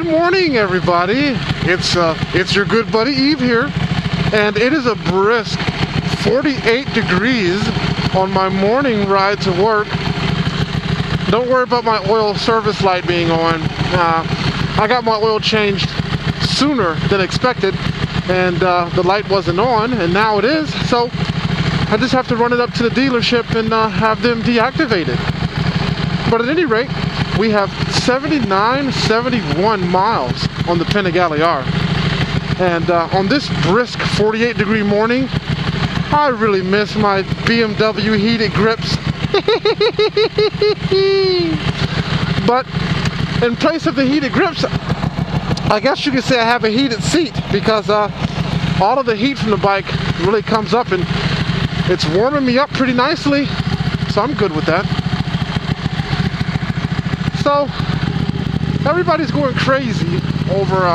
Good morning, everybody. It's your good buddy Eve here, and it is a brisk 48 degrees on my morning ride to work. Don't worry about my oil service light being on. I got my oil changed sooner than expected, and the light wasn't on, and now it is. So I just have to run it up to the dealership and have them deactivate it. But at any rate, we have 71 miles on the Panigale R. And on this brisk 48 degree morning, I really miss my BMW heated grips. But in place of the heated grips, I guess you could say I have a heated seat, because all of the heat from the bike really comes up and it's warming me up pretty nicely. So I'm good with that. So everybody's going crazy over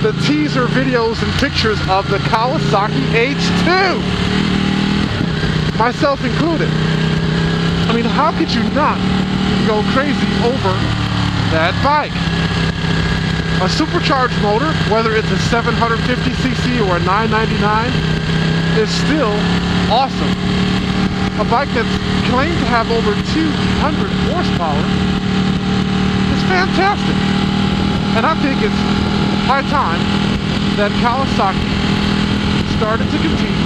the teaser videos and pictures of the Kawasaki H2, myself included. I mean, how could you not go crazy over that bike? A supercharged motor, whether it's a 750cc or a 999, is still awesome. A bike that's claimed to have over 200 horsepower is fantastic. And I think it's high time that Kawasaki started to compete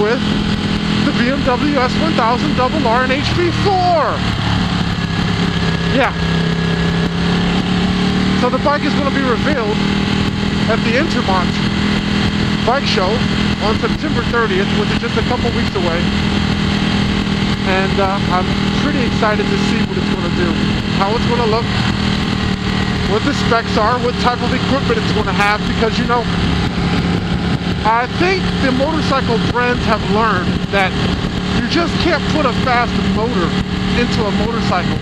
with the BMW S1000 RR and HP4. Yeah. So the bike is going to be revealed at the Intermont bike show on September 30th, which is just a couple weeks away. And I'm pretty excited to see what it's going to do, how it's going to look, what the specs are, what type of equipment it's going to have, because, you know, I think the motorcycle brands have learned that you just can't put a fast motor into a motorcycle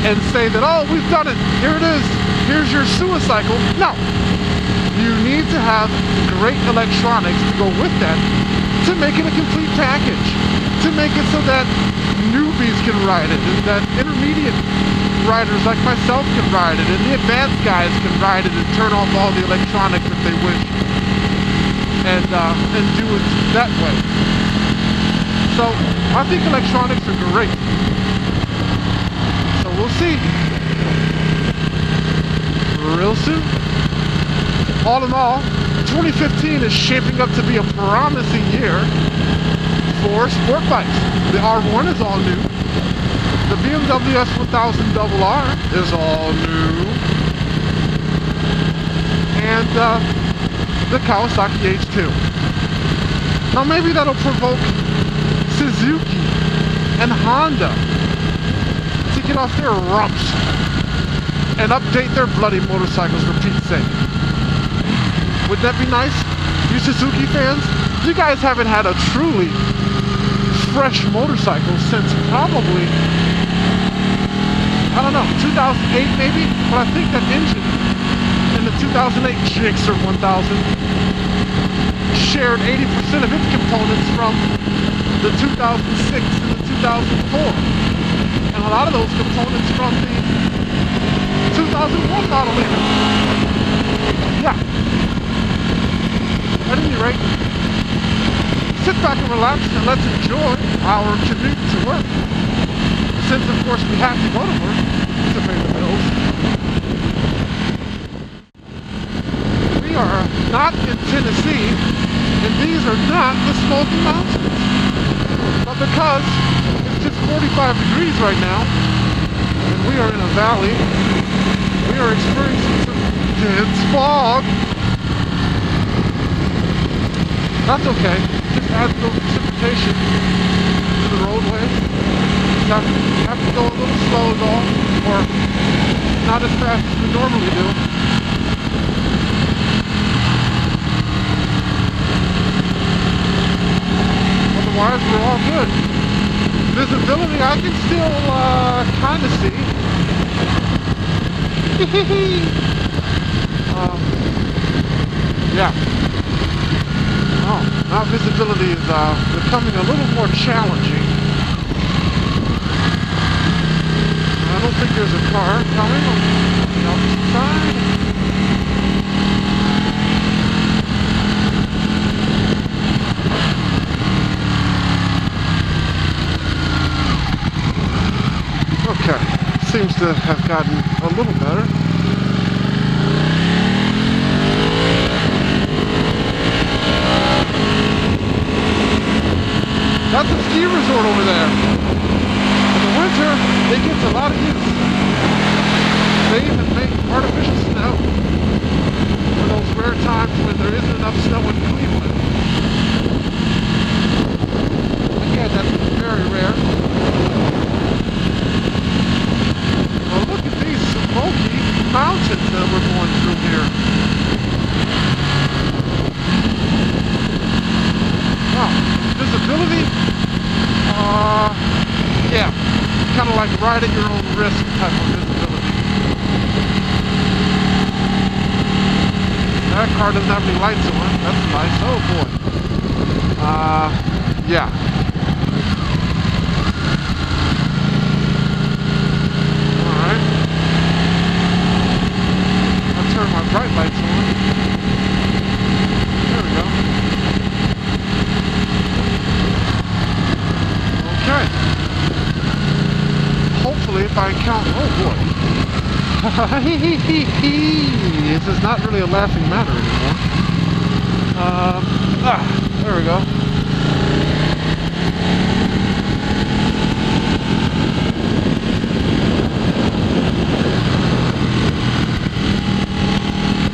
and say that, oh, we've done it, here it is, here's your suicycle. No. You need to have great electronics to go with that to make it a complete package, to make it so that newbies can ride it, and that intermediate riders like myself can ride it, and the advanced guys can ride it and turn off all the electronics if they wish, and do it that way. So I think electronics are great. So we'll see real soon. All in all, 2015 is shaping up to be a promising year for sport bikes. The R1 is all new. The BMW S1000 RR is all new. And the Kawasaki H2. Now maybe that'll provoke Suzuki and Honda to get off their rumps and update their bloody motorcycles, for Pete's sake. Would that be nice? You Suzuki fans, you guys haven't had a truly fresh motorcycle since probably, I don't know, 2008 maybe? But I think that engine in the 2008 Gixxer 1000 shared 80% of its components from the 2006 and the 2004. And a lot of those components from the 2001 model even. Yeah. At any rate, sit back and relax and let's enjoy our commute to work. Since, of course, we have to go to work to pay the bills. We are not in Tennessee, and these are not the Smoky Mountains. But because it's just 45 degrees right now, and we are in a valley, we are experiencing some dense fog. That's okay. Just adds a little precipitation to the roadway. You have to go a little slow is all, or not as fast as we normally do. Otherwise, we're all good. Visibility, I can still kind of see. Yeah. Oh, now visibility is becoming a little more challenging. I don't think there's a car coming on the opposite side. Okay, seems to have gotten a little better. That's a ski resort over there. In the winter, it gets a lot of use. They even make artificial snow for those rare times when there isn't enough snow in Cleveland. Again, that's very rare. Well, look at these smoky mountains that we're going through here. Wow, visibility, yeah, kind of like ride at your own risk type of visibility. That car doesn't have any lights on, that's nice, oh boy. Yeah. Alright. I'll turn my bright lights on. There we go. Okay. Hopefully if I count, oh boy. This is not really a laughing matter anymore. There we go.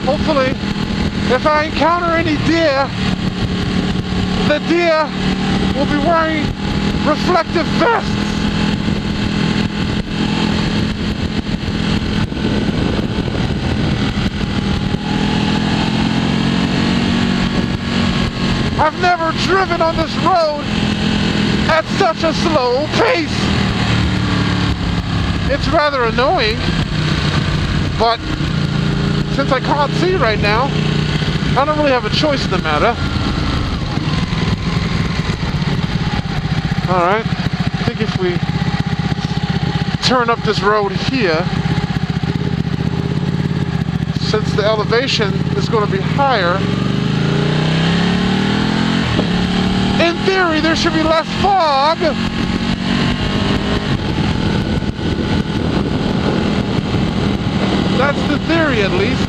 Hopefully, if I encounter any deer, the deer will be wearing reflective vests. I've never driven on this road at such a slow pace. It's rather annoying, but since I can't see right now, I don't really have a choice in the matter. Alright, I think if we turn up this road here, since the elevation is going to be higher, in theory there should be less fog. That's the theory, at least.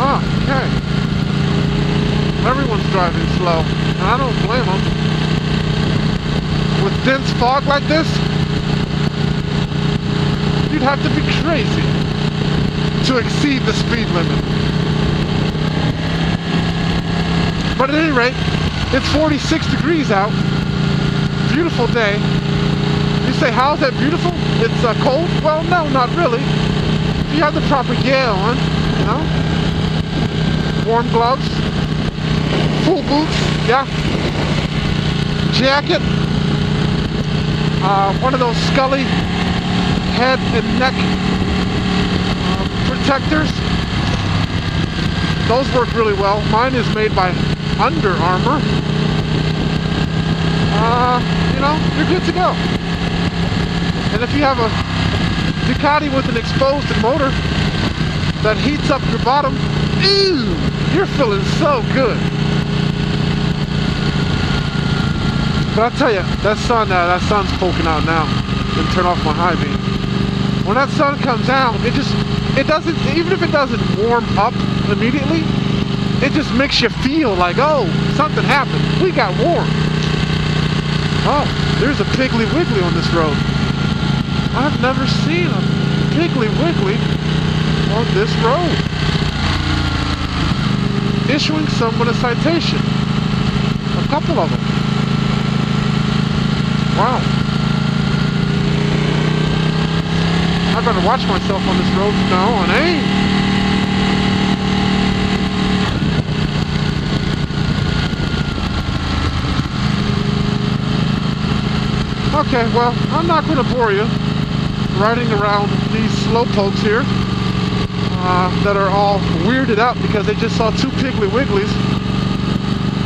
Ah, okay. Everyone's driving slow, and I don't blame them. With dense fog like this, you'd have to be crazy to exceed the speed limit. But at any rate, it's 46 degrees out. Beautiful day. You say, how's that beautiful? It's cold? Well, no, not really. You have the proper gear on, you know? Warm gloves. Full boots, yeah. Jacket. One of those Scully head and neck protectors. Those work really well. Mine is made by Under Armour. You know, you're good to go. And if you have a Ducati with an exposed motor that heats up your bottom, ew, you're feeling so good. But I tell you, that sun's poking out now. Then turn off my high beam. When that sun comes out, it doesn't, even if it doesn't warm up immediately, it just makes you feel like, oh, something happened. We got warm. Oh, there's a Piggly Wiggly on this road. I've never seen a Piggly Wiggly on this road. Issuing someone a citation. A couple of them. Wow. I better watch myself on this road from now on, eh? Okay, well, I'm not going to bore you riding around these slow pokes here. that are all weirded out because they just saw 2 Piggly Wigglies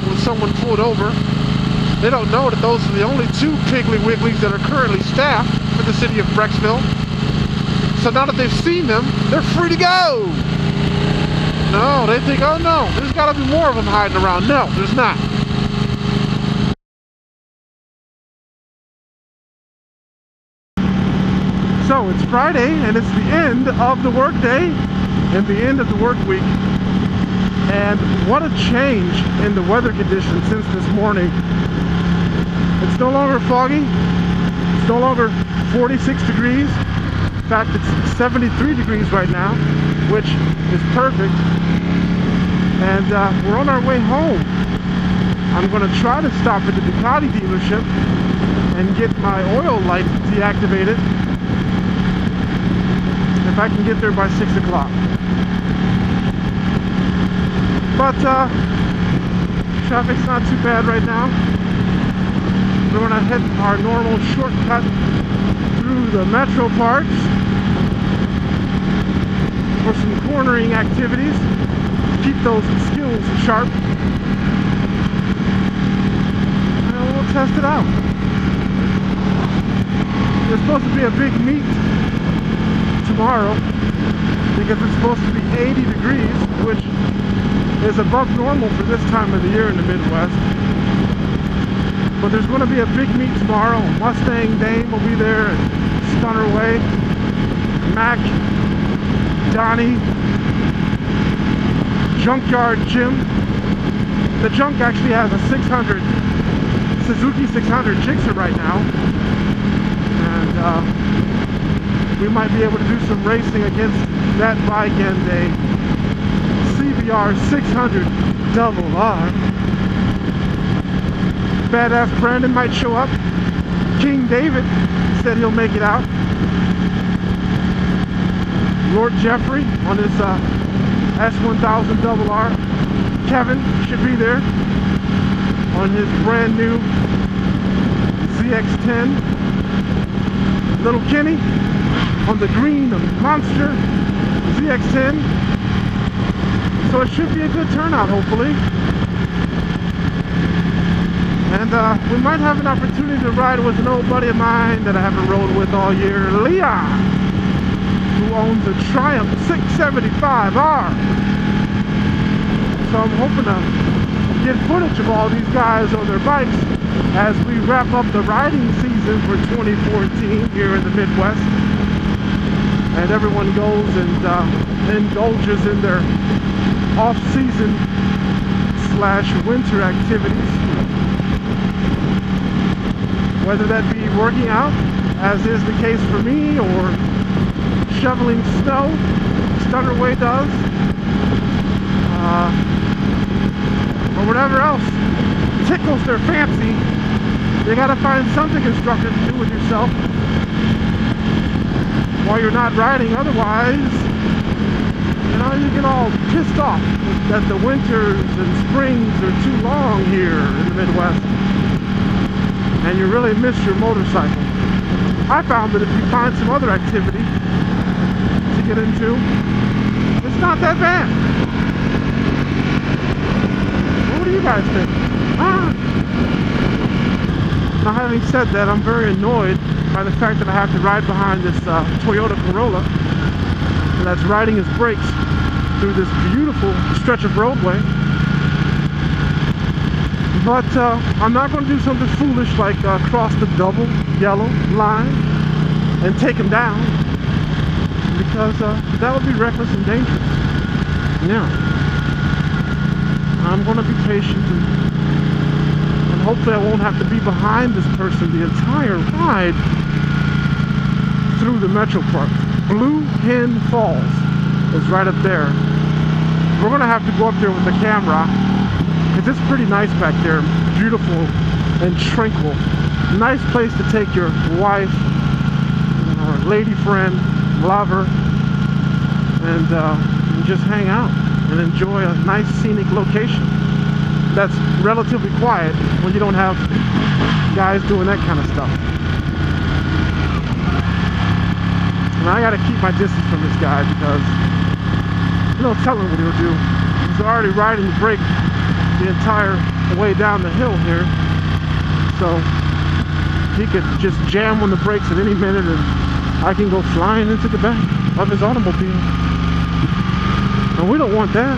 when someone pulled over. They don't know that those are the only 2 Piggly Wigglies that are currently staffed for the city of Brecksville. So now that they've seen them, they're free to go. No, they think, oh no, there's got to be more of them hiding around. No, there's not. So it's Friday and it's the end of the work day and the end of the work week. And what a change in the weather conditions since this morning. It's no longer foggy. It's no longer 46 degrees. In fact, it's 73 degrees right now, which is perfect. And we're on our way home. I'm going to try to stop at the Ducati dealership and get my oil light deactivated if I can get there by 6 o'clock. But traffic's not too bad right now. We're going to hit our normal shortcut through the metro parks for some cornering activities. Keep those skills sharp. And we'll test it out. There's supposed to be a big meet tomorrow because it's supposed to be 80 degrees, which is above normal for this time of the year in the Midwest. But there's going to be a big meet tomorrow. Mustang Dame will be there, and Stunner Way, Mac, Donnie, Junkyard Jim. The Junk actually has a 600 Suzuki 600 Gixxer right now, and we might be able to do some racing against that bike and a CBR 600 double R. Badass Brandon might show up. King David said he'll make it out. Lord Jeffrey on his S1000 double R. Kevin should be there on his brand new ZX10. Little Kenny on the green monster ZX10. So it should be a good turnout, hopefully. And we might have an opportunity to ride with an old buddy of mine that I haven't rode with all year, Leon, who owns a Triumph 675R. So I'm hoping to get footage of all these guys on their bikes as we wrap up the riding season for 2014 here in the Midwest. And everyone goes and indulges in their off-season / winter activities. Whether that be working out, as is the case for me, or shoveling snow, Stunner Way does, or whatever else tickles their fancy. You gotta find something constructive to do with yourself while you're not riding. Otherwise, you know, you get all pissed off that the winters and springs are too long here in the Midwest, and you really miss your motorcycle. I found that if you find some other activity to get into, it's not that bad. What do you guys think? Now, having said that, I'm very annoyed by the fact that I have to ride behind this Toyota Corolla that's riding his brakes through this beautiful stretch of roadway. But I'm not going to do something foolish like cross the double yellow line and take him down, because that would be reckless and dangerous. Yeah. I'm going to be patient and hopefully I won't have to be behind this person the entire ride through the Metro Park. Blue Hen Falls is right up there. We're going to have to go up there with the camera, because it's pretty nice back there. Beautiful and tranquil. Nice place to take your wife or lady friend, lover, and just hang out and enjoy a nice scenic location that's relatively quiet when you don't have guys doing that kind of stuff. And I gotta keep my distance from this guy because no telling what he'll do. He's already riding the brake the entire way down the hill here, so he could just jam on the brakes at any minute and I can go flying into the back of his automobile. And we don't want that.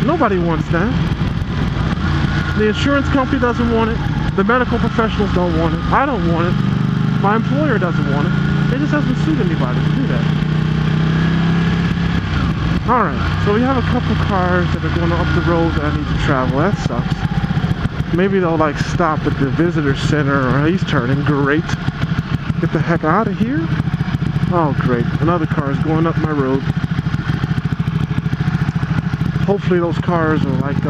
Nobody wants that. The insurance company doesn't want it. The medical professionals don't want it. I don't want it. My employer doesn't want it. It just doesn't suit anybody to do that. Alright, so we have a couple cars that are going up the road that I need to travel. That sucks. Maybe they'll like stop at the visitor center or he's turning. Great. Get the heck out of here. Oh great, another car is going up my road. Hopefully those cars are like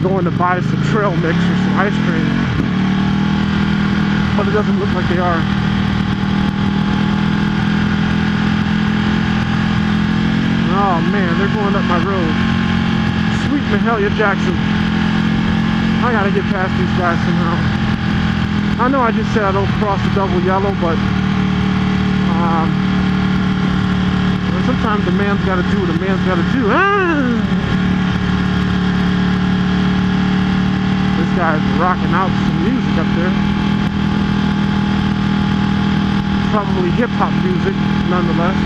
going to buy some trail mix or some ice cream. But it doesn't look like they are. Oh man, they're going up my road. Sweet Mahalia Jackson. I gotta get past these guys somehow. I know I just said I don't cross the double yellow, but sometimes the man's gotta do what a man's gotta do. This guy's rocking out some music up there. Probably hip-hop music, nonetheless.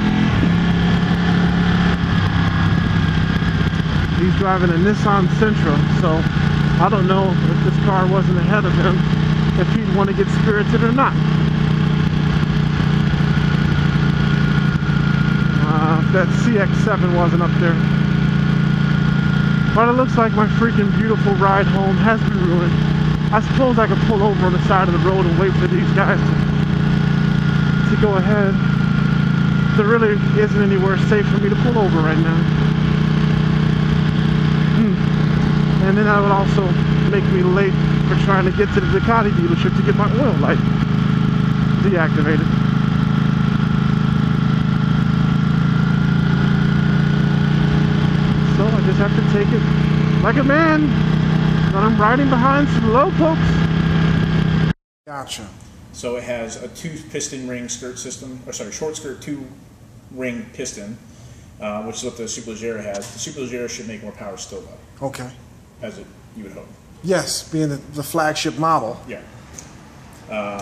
He's driving a Nissan Sentra, so I don't know if this car wasn't ahead of him, if he'd want to get spirited or not. That CX-7 wasn't up there. But it looks like my freaking beautiful ride home has been ruined. I suppose I could pull over on the side of the road and wait for these guys to go ahead. There really isn't anywhere safe for me to pull over right now. And then that would also make me late for trying to get to the Ducati dealership to get my oil light deactivated. So I just have to take it like a man when I'm riding behind some low pokes. Gotcha. So it has a 2-piston ring skirt system, or sorry, short skirt 2-ring piston, which is what the Superleggera has. The Superleggera should make more power still though. Okay. As it, you would hope. Yes, being the flagship model. Yeah.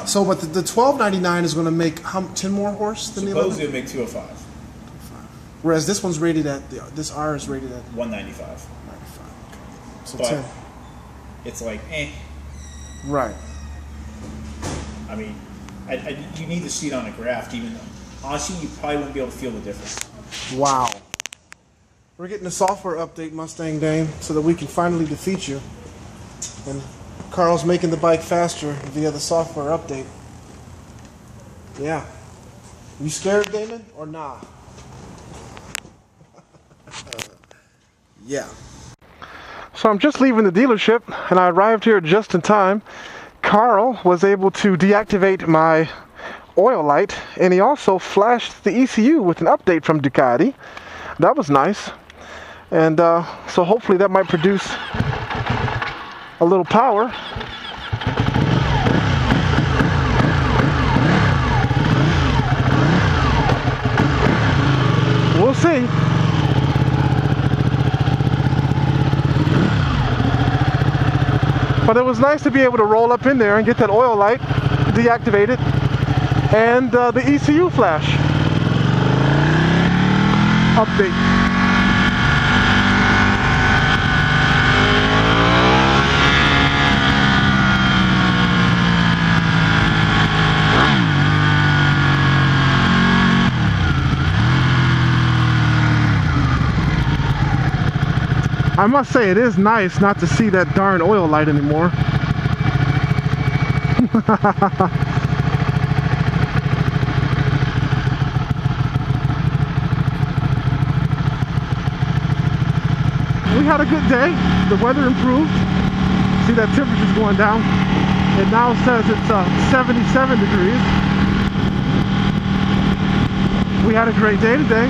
So, but the 1299 is going to make 10 more horse than the 11? Supposedly it'll make 205. Whereas this one's rated at, this R is rated at? 195. 95, okay. So but 10. It's like, eh. Right. I mean, you need to see it on a graph. Even honestly, you probably wouldn't be able to feel the difference. Wow. We're getting a software update, Mustang Dame, so that we can finally defeat you. And Carl's making the bike faster via the software update. Yeah. You scared, Damon, or nah? Yeah. So I'm just leaving the dealership and I arrived here just in time. Carl was able to deactivate my oil light and he also flashed the ECU with an update from Ducati. That was nice. And so hopefully that might produce a little power. We'll see. But it was nice to be able to roll up in there and get that oil light deactivated and the ECU flash update. I must say it is nice not to see that darn oil light anymore. We had a good day. The weather improved. See that temperature's going down. It now says it's 77 degrees. We had a great day today.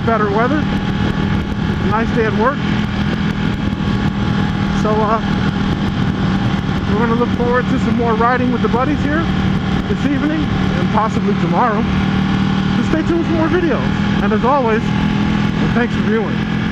Better weather. Nice day at work. So we're going to look forward to some more riding with the buddies here this evening and possibly tomorrow. Just stay tuned for more videos. And as always, thanks for viewing.